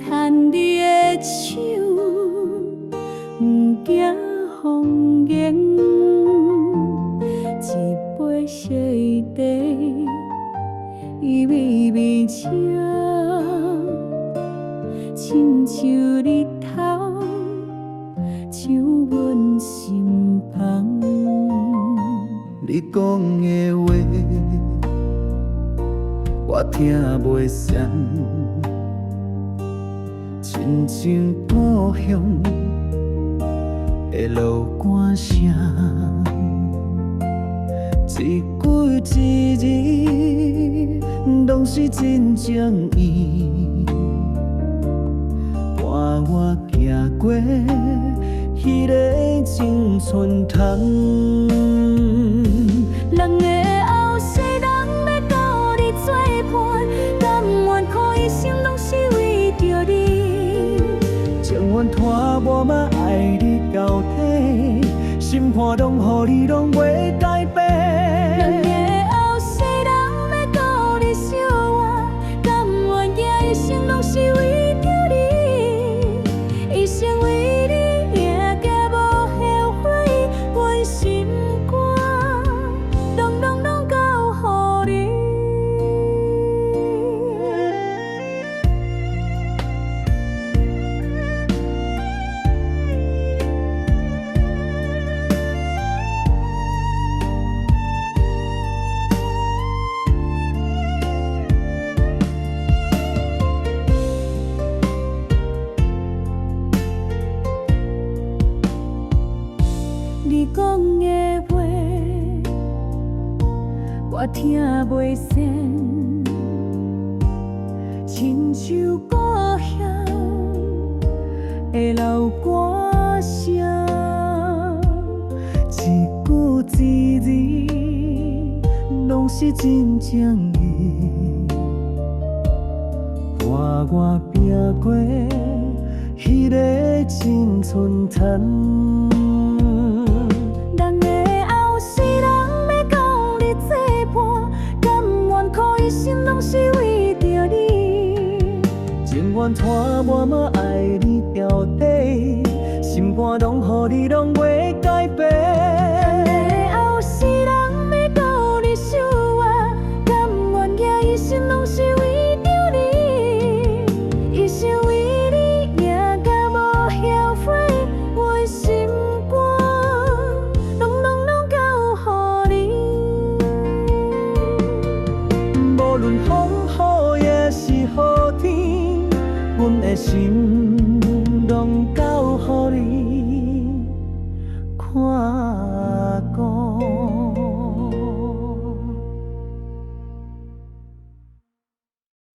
牵你的手，不惊风言。一杯细茶，伊微微笑，亲像日头，像阮心房。你讲的话，我听袂详，亲像故乡的路歌声，一句一字拢是真情意，伴我行过迄个青春窗。人的后世，人要甲你作伴，甘愿可一生拢是为着你。情愿拖磨嘛爱你到底，心肝拢予你拢袂改变。人的后世，人要甲你相活，甘愿行一生拢是为着你，一生为你赢行无后悔，阮心肝拢交予你。你讲的话，我听袂详，亲像故乡的老歌声，一句一字拢是真情意，伴我行过迄个青春窗。人的后世，人要甲你作伴，甘愿可一生拢是为着你。情愿拖磨嘛爱你到底，心肝拢予你拢袂改变。人的后世，人要甲你相活，甘愿行一生拢是为着你，一生为你赢到无后悔，阮心肝拢交予你。无论风雨也是雨天，阮的心